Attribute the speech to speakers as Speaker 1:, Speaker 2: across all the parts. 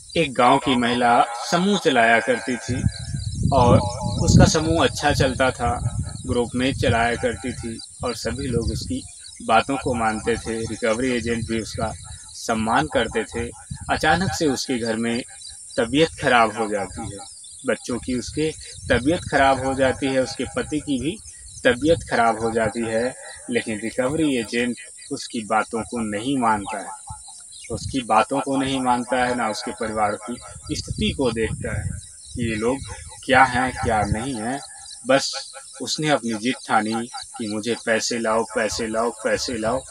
Speaker 1: एक गांव की महिला समूह चलाया करती थी और उसका समूह अच्छा चलता था। ग्रुप में चलाया करती थी और सभी लोग उसकी बातों को मानते थे। रिकवरी एजेंट भी उसका सम्मान करते थे। अचानक से उसके घर में तबीयत खराब हो जाती है। बच्चों की उसके तबीयत खराब हो जाती है, उसके पति की भी तबीयत खराब हो जाती है। लेकिन रिकवरी एजेंट उसकी बातों को नहीं मानता है, उसकी बातों को नहीं मानता है, ना उसके परिवार की स्थिति को देखता है कि ये लोग क्या हैं क्या नहीं हैं। बस उसने अपनी जिद ठानी कि मुझे पैसे लाओ पैसे लाओ पैसे लाओ।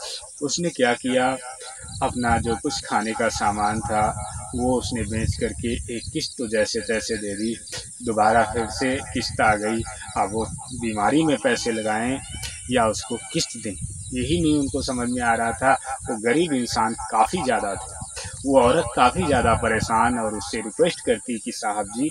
Speaker 1: उसने क्या किया, अपना जो कुछ खाने का सामान था वो उसने बेच करके एक किस्त तो जैसे तैसे दे दी। दोबारा फिर से किस्त आ गई। अब वो बीमारी में पैसे लगाएं या उसको किस्त दें, यही नहीं उनको समझ में आ रहा था। वो गरीब इंसान काफ़ी ज़्यादा था। वो औरत काफ़ी ज़्यादा परेशान और उससे रिक्वेस्ट करती कि साहब जी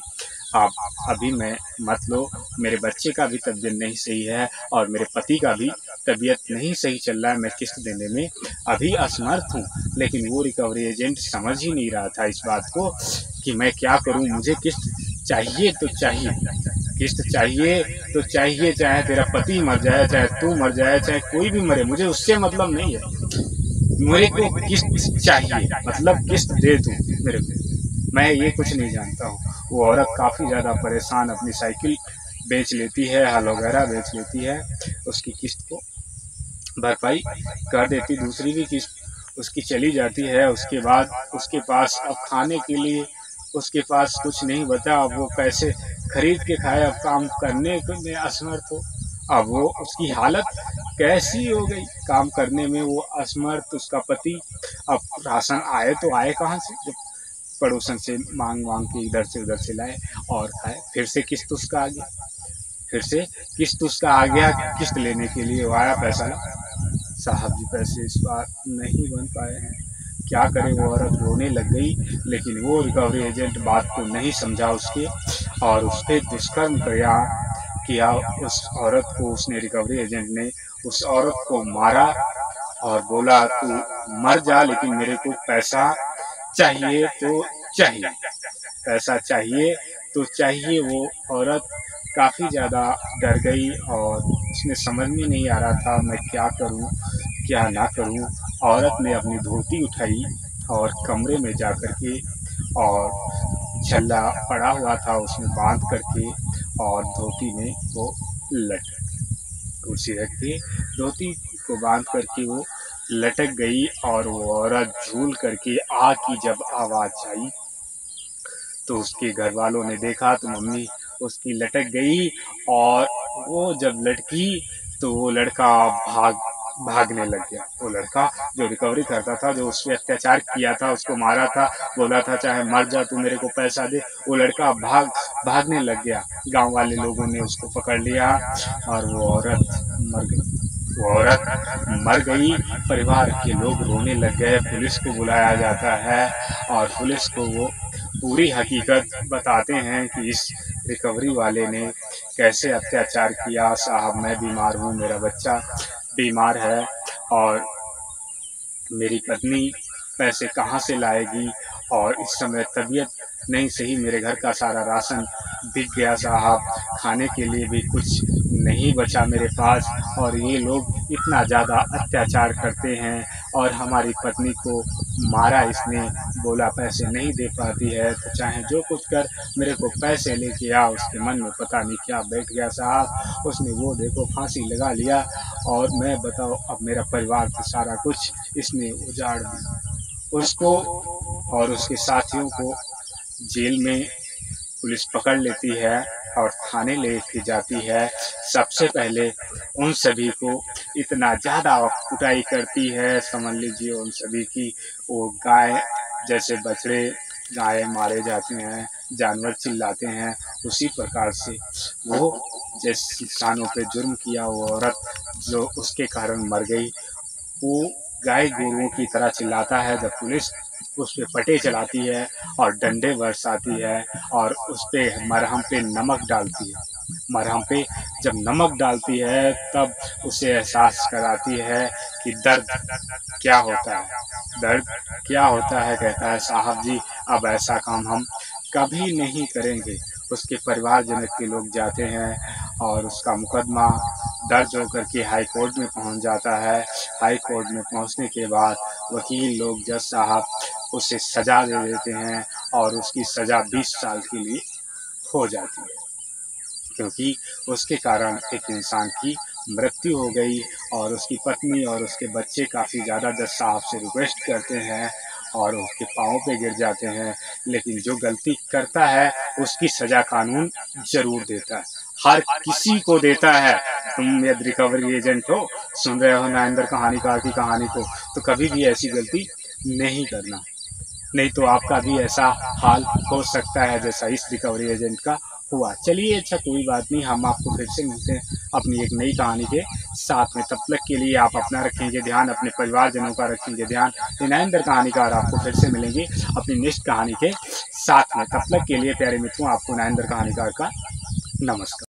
Speaker 1: आप अभी मैं मत लो, मेरे बच्चे का भी तबीयत नहीं सही है और मेरे पति का भी तबीयत नहीं सही चल रहा है, मैं किस्त देने में अभी असमर्थ हूँ। लेकिन वो रिकवरी एजेंट समझ ही नहीं रहा था इस बात को कि मैं क्या करूँ, मुझे किस्त चाहिए तो चाहिए, किस्त चाहिए तो चाहिए, चाहे तेरा पति मर जाए, चाहे तू मर जाए, चाहे कोई भी मरे, मुझे उससे मतलब नहीं है। मेरे को किस्त चाहिए, मतलब किस्त दे दूं मेरे को, मैं ये कुछ नहीं जानता हूँ। वो औरत काफ़ी ज़्यादा परेशान अपनी साइकिल बेच लेती है, हल वगैरह बेच लेती है, उसकी किस्त को भरपाई कर देती, दूसरी भी किस्त उसकी चली जाती है। उसके बाद उसके पास अब खाने के लिए उसके पास कुछ नहीं बचा। अब वो पैसे खरीद के खाए, अब काम करने में असमर्थ हो। अब वो उसकी हालत कैसी हो गई, काम करने में वो असमर्थ, उसका पति। अब राशन आए तो आए कहाँ से, जब पड़ोसन से मांग मांग के इधर से उधर से लाए और खाए। फिर से किस्त उसका आ गया, फिर से किस्त उसका आ गया, किस्त लेने के लिए वो आया, पैसा ला। साहब जी पैसे इस बार नहीं बन पाए हैं, क्या करे। वो औरत रोने लग गई, लेकिन वो रिकवरी एजेंट बात को नहीं समझा उसके, और उस पर दुष्कर्म किया उस औरत को। उसने रिकवरी एजेंट ने उस औरत को मारा और बोला तू मर जा, लेकिन मेरे को पैसा चाहिए तो चाहिए, पैसा चाहिए तो चाहिए। वो औरत काफ़ी ज़्यादा डर गई और उसने समझ में नहीं आ रहा था मैं क्या करूं क्या ना करूं। औरत ने अपनी धोती उठाई और कमरे में जा कर के, और छल्ला पड़ा हुआ था उसमें बांध करके, और धोती में वो लटक, कुर्सी रख के धोती को बांध करके वो लटक गई। और वो औरत झूल करके आ की जब आवाज़ आई तो उसके घर वालों ने देखा तो मम्मी उसकी लटक गई, और वो जब लटकी तो वो लड़का भागने लग गया। वो लड़का जो रिकवरी करता था, जो उस पर अत्याचार किया था, उसको मारा था, बोला था चाहे मर जा तू मेरे को पैसा दे, वो लड़का भागने लग गया। गांव वाले लोगों ने उसको पकड़ लिया और वो औरत मर गई। वो औरत मर गई, परिवार के लोग रोने लग गए, पुलिस को बुलाया जाता है और पुलिस को वो पूरी हकीकत बताते हैं कि इस रिकवरी वाले ने कैसे अत्याचार किया। साहब मैं बीमार हूँ, मेरा बच्चा बीमार है और मेरी पत्नी पैसे कहाँ से लाएगी, और इस समय तबीयत नहीं सही, मेरे घर का सारा राशन बिक गया साहब, खाने के लिए भी कुछ नहीं बचा मेरे पास, और ये लोग इतना ज़्यादा अत्याचार करते हैं। और हमारी पत्नी को मारा इसने, बोला पैसे नहीं दे पाती है तो चाहे जो कुछ कर, मेरे को पैसे लेके आ। उसके मन में पता नहीं क्या बैठ गया साहब, उसने वो देखो फांसी लगा लिया। और मैं बताओ अब मेरा परिवार तो सारा कुछ इसने उजाड़ दिया। उसको और उसके साथियों को जेल में पुलिस पकड़ लेती है और थाने लेके जाती है। सबसे पहले उन सभी को इतना ज़्यादा कुटाई करती है, समझ लीजिए उन सभी की, वो गाय जैसे बछड़े गाय मारे जाते हैं, जानवर चिल्लाते हैं, उसी प्रकार से वो जिस इंसानों पे जुर्म किया, वो औरत जो उसके कारण मर गई, वो गाय गोरुओं की तरह चिल्लाता है। जब पुलिस उस पे पटे चलाती है और डंडे बरसाती है और उस पे मरहम पे नमक डालती है, मरहम पे जब नमक डालती है तब उसे एहसास कराती है कि दर्द क्या होता है, दर्द क्या होता है, कहता है साहब जी अब ऐसा काम हम कभी नहीं करेंगे। उसके परिवारजनक के लोग जाते हैं और उसका मुकदमा दर्ज होकर के हाई कोर्ट में पहुंच जाता है। हाई कोर्ट में पहुंचने के बाद वकील लोग, जज साहब उसे सज़ा दे देते हैं और उसकी सज़ा 20 साल के लिए हो जाती है, क्योंकि उसके कारण एक इंसान की मृत्यु हो गई। और उसकी पत्नी और उसके बच्चे काफ़ी ज़्यादा जज साहब से रिक्वेस्ट करते हैं और उसके पाँव पे गिर जाते हैं, लेकिन जो गलती करता है उसकी सज़ा कानून ज़रूर देता है, हर किसी को देता है। तुम यदि रिकवरी एजेंट हो, सुन रहे हो नाइंदर कहानीकार की कहानी को, तो कभी भी ऐसी गलती नहीं करना, नहीं तो आपका भी ऐसा हाल हो सकता है जैसा इस रिकवरी एजेंट का हुआ। चलिए अच्छा कोई बात नहीं, हम आपको फिर से मिलते हैं अपनी एक नई कहानी के साथ में। तब तक के लिए आप अपना रखेंगे ध्यान, अपने परिवारजनों का रखेंगे ध्यान। नाइंदर कहानीकार आपको फिर से मिलेंगे अपनी नेक्स्ट कहानी के साथ में। तब तक के लिए प्यारे मित्रों, आपको नाइंदर कहानीकार का नमस्कार।